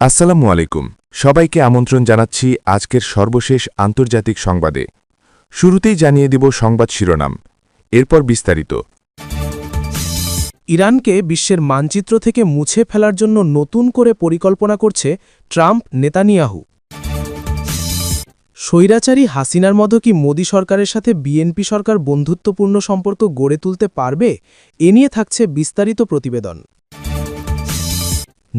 আসসালামু আলাইকুম। সবাইকে আমন্ত্রণ জানাচ্ছি আজকের সর্বশেষ আন্তর্জাতিক সংবাদে। শুরুতেই জানিয়ে দিব সংবাদ শিরোনাম, এরপর বিস্তারিত। ইরানকে বিশ্বের মানচিত্র থেকে মুছে ফেলার জন্য নতুন করে পরিকল্পনা করছে ট্রাম্প নেতানিয়াহু। স্বৈরাচারী হাসিনার মতো কি মোদি সরকারের সাথে বিএনপি সরকার বন্ধুত্বপূর্ণ সম্পর্ক গড়ে তুলতে পারবে? এ নিয়ে থাকছে বিস্তারিত প্রতিবেদন।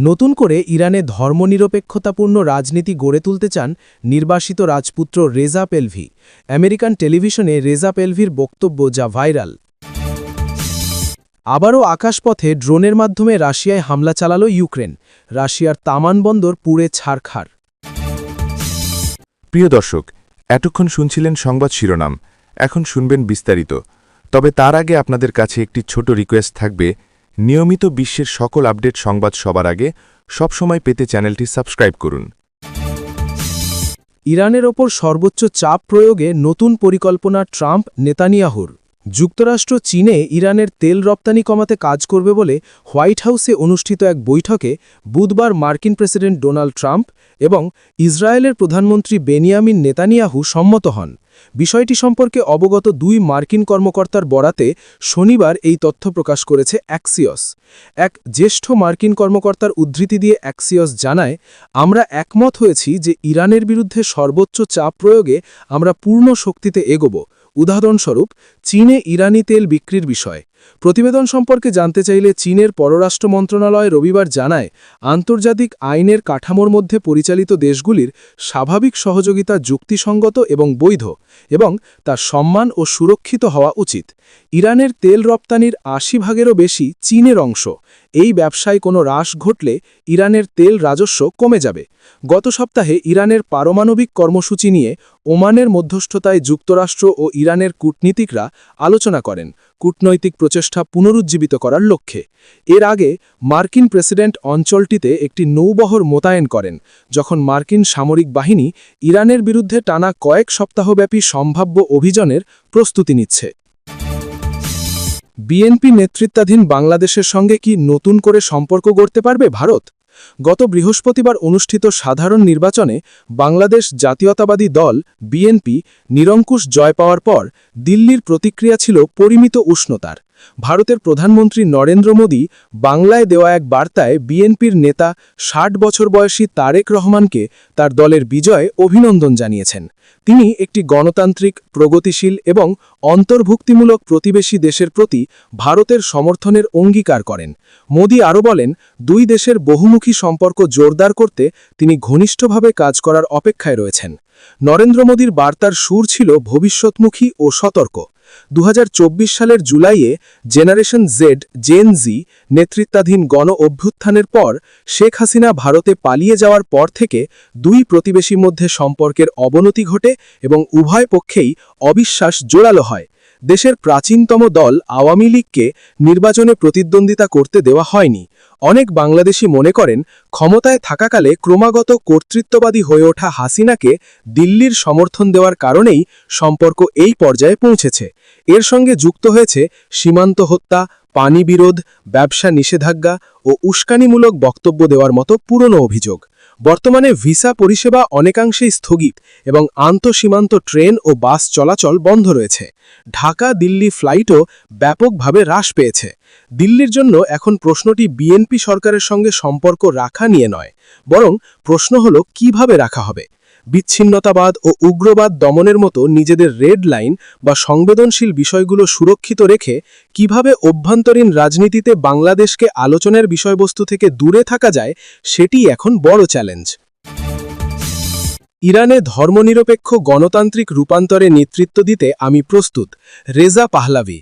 নতুন করে ইরানে ধর্মনিরপেক্ষতাপূর্ণ রাজনীতি গড়ে তুলতে চান নির্বাসিত রাজপুত্র রেজা পেলভি। আমেরিকান টেলিভিশনে রেজা পেলভির বক্তব্য যা ভাইরাল। আবারও আকাশপথে ড্রোনের মাধ্যমে রাশিয়ায় হামলা চালাল ইউক্রেন। রাশিয়ার তামান বন্দর পুড়ে ছারখার। প্রিয় দর্শক, এতক্ষণ শুনছিলেন সংবাদ শিরোনাম, এখন শুনবেন বিস্তারিত। তবে তার আগে আপনাদের কাছে একটি ছোট রিকোয়েস্ট থাকবে, নিয়মিত বিশ্বের সকল আপডেট সংবাদ সবার আগে সবসময় পেতে চ্যানেলটি সাবস্ক্রাইব করুন। ইরানের ওপর সর্বোচ্চ চাপ প্রয়োগে নতুন পরিকল্পনা ট্রাম্প নেতানিয়াহুর। যুক্তরাষ্ট্র চীনে ইরানের তেল রপ্তানি কমাতে কাজ করবে বলে হোয়াইট হাউসে অনুষ্ঠিত এক বৈঠকে বুধবার মার্কিন প্রেসিডেন্ট ডোনাল্ড ট্রাম্প এবং ইসরায়েলের প্রধানমন্ত্রী বেনিয়ামিন নেতানিয়াহু সম্মত হন। বিষয়টি সম্পর্কে অবগত দুই মার্কিন কর্মকর্তার বরাতে শনিবার এই তথ্য প্রকাশ করেছে অ্যাক্সিয়স। এক জ্যেষ্ঠ মার্কিন কর্মকর্তার উদ্ধৃতি দিয়ে অ্যাক্সিয়স জানায়, আমরা একমত হয়েছি যে ইরানের বিরুদ্ধে সর্বোচ্চ চাপ প্রয়োগে আমরা পূর্ণ শক্তিতে এগোব। উদাহরণস্বরূপ, চীনে ইরানি তেল বিক্রির বিষয়। প্রতিবেদন সম্পর্কে জানতে চাইলে চীনের পররাষ্ট্র মন্ত্রণালয় রবিবার জানায়, আন্তর্জাতিক আইনের কাঠামোর মধ্যে পরিচালিত দেশগুলির স্বাভাবিক সহযোগিতা যুক্তিসঙ্গত এবং বৈধ, এবং তা সম্মান ও সুরক্ষিত হওয়া উচিত। ইরানের তেল রপ্তানির ৮০% বেশি চীনের অংশ। এই ব্যবসায় কোনো হ্রাস ঘটলে ইরানের তেল রাজস্ব কমে যাবে। গত সপ্তাহে ইরানের পারমাণবিক কর্মসূচি নিয়ে ওমানের মধ্যস্থতায় যুক্তরাষ্ট্র ও ইরানের কূটনীতিকরা আলোচনা করেন কূটনৈতিক প্রচেষ্টা পুনরুজ্জীবিত করার লক্ষ্যে। এর আগে মার্কিন প্রেসিডেন্ট অঞ্চলটিতে একটি নৌবহর মোতায়েন করেন, যখন মার্কিন সামরিক বাহিনী ইরানের বিরুদ্ধে টানা কয়েক সপ্তাহব্যাপী সম্ভাব্য অভিযানের প্রস্তুতি নিচ্ছে। বিএনপি নেতৃত্বাধীন বাংলাদেশের সঙ্গে কি নতুন করে সম্পর্ক গড়তে পারবে ভারত? গত বৃহস্পতিবার অনুষ্ঠিত সাধারণ নির্বাচনে বাংলাদেশ জাতীয়তাবাদী দল বিএনপি নিরঙ্কুশ জয় পাওয়ার পর দিল্লির প্রতিক্রিয়া ছিল পরিমিত উষ্ণতার। ভারতের প্রধানমন্ত্রী নরেন্দ্র মোদী বাংলায় দেওয়া এক বার্তায় বিএনপির নেতা ৬০ বছর বয়সী তারেক রহমানকে তার দলের বিজয়ে অভিনন্দন জানিয়েছেন। তিনি একটি গণতান্ত্রিক, প্রগতিশীল এবং অন্তর্ভুক্তিমূলক প্রতিবেশী দেশের প্রতি ভারতের সমর্থনের অঙ্গীকার করেন। মোদী আরও বলেন, দুই দেশের বহুমুখী সম্পর্ক জোরদার করতে তিনি ঘনিষ্ঠভাবে কাজ করার অপেক্ষায় রয়েছেন। নরেন্দ্র মোদীর বার্তার সুর ছিল ভবিষ্যৎমুখী ও সতর্ক। ২০২৪ সালের জুলাইয়ে জেনারেশন জেড জেন জি নেতৃত্বাধীন গণ অভ্যুত্থানের পর শেখ হাসিনা ভারতে পালিয়ে যাওয়ার পর থেকে দুই প্রতিবেশীর মধ্যে সম্পর্কের অবনতি ঘটে এবং উভয় পক্ষেই অবিশ্বাস জোরালো হয়। দেশের প্রাচীনতম দল আওয়ামী লীগকে নির্বাচনে প্রতিদ্বন্দ্বিতা করতে দেওয়া হয়নি। অনেক বাংলাদেশি মনে করেন, ক্ষমতায় থাকাকালে ক্রমাগত কর্তৃত্ববাদী হয়ে ওঠা হাসিনাকে দিল্লির সমর্থন দেওয়ার কারণেই সম্পর্ক এই পর্যায়ে পৌঁছেছে। এর সঙ্গে যুক্ত হয়েছে সীমান্ত হত্যা, পানি বিরোধ, ব্যবসা নিষেধাজ্ঞা ও উস্কানিমূলক বক্তব্য দেওয়ার মতো পুরনো অভিযোগ। বর্তমানে ভিসা পরিষেবা অনেকাংশেই স্থগিত এবং আন্তঃসীমান্ত ট্রেন ও বাস চলাচল বন্ধ রয়েছে। ঢাকা দিল্লি ফ্লাইটও ব্যাপকভাবে হ্রাস পেয়েছে। দিল্লির জন্য এখন প্রশ্নটি বিএনপি সরকারের সঙ্গে সম্পর্ক রাখা নিয়ে নয়, বরং প্রশ্ন হল কিভাবে রাখা হবে। বিচ্ছিন্নতাবাদ ও উগ্রবাদ দমনের মতো নিজেদের রেড লাইন বা সংবেদনশীল বিষয়গুলো সুরক্ষিত রেখে কিভাবে অভ্যন্তরীণ রাজনীতিতে বাংলাদেশকে আলোচনার বিষয়বস্তু থেকে দূরে থাকা যায়, সেটি এখন বড় চ্যালেঞ্জ। ইরানে ধর্মনিরপেক্ষ গণতান্ত্রিক রূপান্তরে নেতৃত্ব দিতে আমি প্রস্তুত, রেজা পাহলাভি।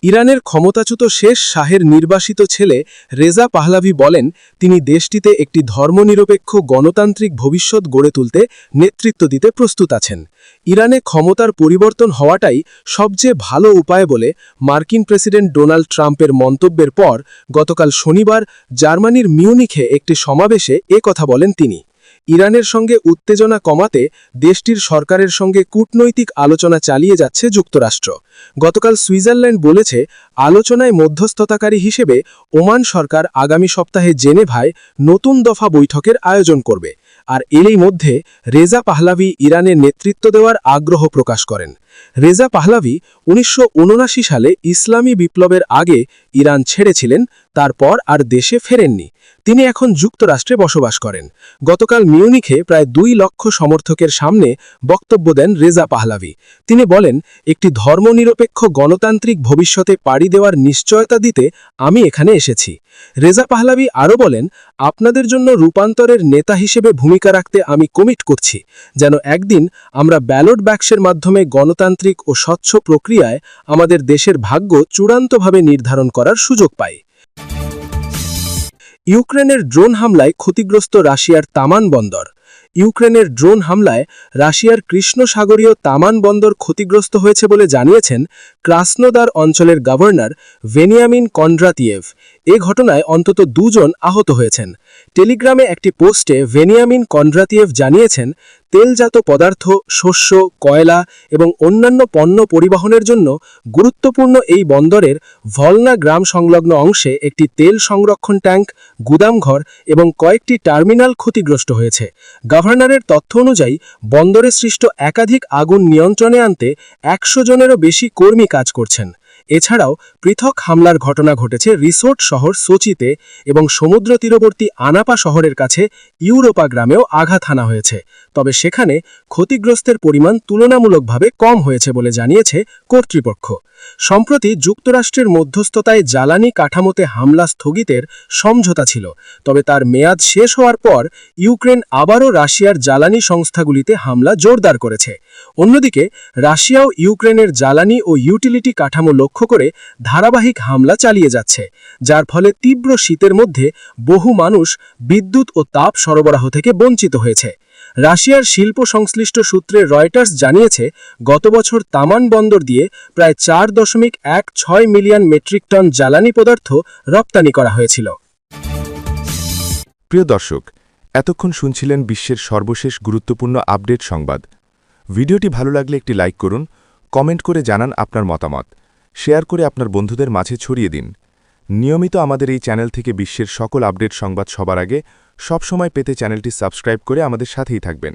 ইরানের ক্ষমতাচ্যুত শেষ শাহের নির্বাসিত ছেলে রেজা পাহলাভি বলেন, তিনি দেশটিতে একটি ধর্মনিরপেক্ষ গণতান্ত্রিক ভবিষ্যৎ গড়ে তুলতে নেতৃত্ব দিতে প্রস্তুত আছেন। ইরানে ক্ষমতার পরিবর্তন হওয়াটাই সবচেয়ে ভালো উপায় বলে মার্কিন প্রেসিডেন্ট ডোনাল্ড ট্রাম্পের মন্তব্যের পর গতকাল শনিবার জার্মানির মিউনিখে একটি সমাবেশে কথা বলেন তিনি। ইরানের সঙ্গে উত্তেজনা কমাতে দেশটির সরকারের সঙ্গে কূটনৈতিক আলোচনা চালিয়ে যাচ্ছে যুক্তরাষ্ট্র। গতকাল সুইজারল্যান্ড বলেছে, আলোচনায় মধ্যস্থতাকারী হিসেবে ওমান সরকার আগামী সপ্তাহে জেনেভায় নতুন দফা বৈঠকের আয়োজন করবে। আর এরই মধ্যে রেজা পাহলাভি ইরানের নেতৃত্ব দেওয়ার আগ্রহ প্রকাশ করেন। রেজা পাহলাভি ১৯৭৯ সালে ইসলামী বিপ্লবের আগে ইরান ছেড়েছিলেন, তারপর আর দেশে ফেরেননি। তিনি এখন যুক্তরাষ্ট্রে বসবাস করেন। গতকাল মিউনিখে প্রায় ২ লক্ষ সমর্থকের সামনে বক্তব্য দেন রেজা পাহলাভি। তিনি বলেন, একটি ধর্মনিরপেক্ষ গণতান্ত্রিক ভবিষ্যতে পাড়ি দেওয়ার নিশ্চয়তা দিতে আমি এখানে এসেছি। রেজা পাহলাভি আরও বলেন, আপনাদের জন্য রূপান্তরের নেতা হিসেবে ভূমিকা রাখতে আমি কমিট করছি, যেন একদিন আমরা ব্যালট বাক্সের মাধ্যমে গণতান্ত্রিক ও স্বচ্ছ প্রক্রিয়ায় আমাদের দেশের ভাগ্য চূড়ান্তভাবে নির্ধারণ করার সুযোগ পাই। ইউক্রেনের ড্রোন হামলায় ক্ষতিগ্রস্ত রাশিয়ার তামান বন্দর। ইউক্রেনের ড্রোন হামলায় রাশিয়ার কৃষ্ণ সাগরীয় তামান বন্দর ক্ষতিগ্রস্ত হয়েছে বলে জানিয়েছেন ক্রাসনোদার অঞ্চলের গভর্নর ভেনিয়ামিন কন্ড্রাতিয়েভ। এ ঘটনায় অন্তত ২ জন আহত হয়েছেন। টেলিগ্রামে একটি পোস্টে ভেনিয়ামিন কন্ড্রাতিয়েভ জানিয়েছেন, তেলজাত পদার্থ, শস্য, কয়লা এবং অন্যান্য পণ্য পরিবহনের জন্য গুরুত্বপূর্ণ এই বন্দরের ভলনা গ্রাম সংলগ্ন অংশে একটি তেল সংরক্ষণ ট্যাঙ্ক, গুদামঘর এবং কয়েকটি টার্মিনাল ক্ষতিগ্রস্ত হয়েছে। গভর্নরের তথ্য অনুযায়ী বন্দরে সৃষ্ট একাধিক আগুন নিয়ন্ত্রণে আনতে ১০০ জনেরও বেশি কর্মী কাজ করছেন। এছাড়াও পৃথক হামলার ঘটনা ঘটেছে রিসোর্ট শহর সোচিতে এবং সমুদ্র তীরবর্তী আনাপা শহরের কাছে ইউরোপা গ্রামেও আঘাত হানা হয়েছে, তবে সেখানে ক্ষতিগ্রস্তের পরিমাণ তুলনামূলকভাবে কম হয়েছে বলে জানিয়েছে কর্তৃপক্ষ। সম্প্রতি যুক্তরাষ্ট্রের মধ্যস্থতায় জ্বালানি কাঠামোতে হামলা স্থগিতের সমঝোতা ছিল, তবে তার মেয়াদ শেষ হওয়ার পর ইউক্রেন আবারও রাশিয়ার জ্বালানি সংস্থাগুলিতে হামলা জোরদার করেছে। অন্যদিকে রাশিয়াও ইউক্রেনের জ্বালানি ও ইউটিলিটি কাঠামো লক্ষ্য করে ধারাবাহিক হামলা চালিয়ে যাচ্ছে, যার ফলে তীব্র শীতের মধ্যে বহু মানুষ বিদ্যুৎ ও তাপ সরবরাহ থেকে বঞ্চিত হয়েছে। রাশিয়ার শিল্প সংশ্লিষ্ট সূত্রে রয়টার্স জানিয়েছে, গত বছর তামান বন্দর দিয়ে প্রায় ৪.১৬ মিলিয়ন মেট্রিক টন জ্বালানি পদার্থ রপ্তানি করা হয়েছিল। প্রিয় দর্শক, এতক্ষণ শুনছিলেন বিশ্বের সর্বশেষ গুরুত্বপূর্ণ আপডেট সংবাদ। ভিডিওটি ভালো লাগলে একটি লাইক করুন, কমেন্ট করে জানান আপনার মতামত, শেয়ার করে আপনার বন্ধুদের মাঝে ছড়িয়ে দিন। নিয়মিত আমাদের এই চ্যানেল থেকে বিশ্বের সকল আপডেট সংবাদ সবার আগে সবসময় পেতে চ্যানেলটি সাবস্ক্রাইব করে আমাদের সাথেই থাকবেন।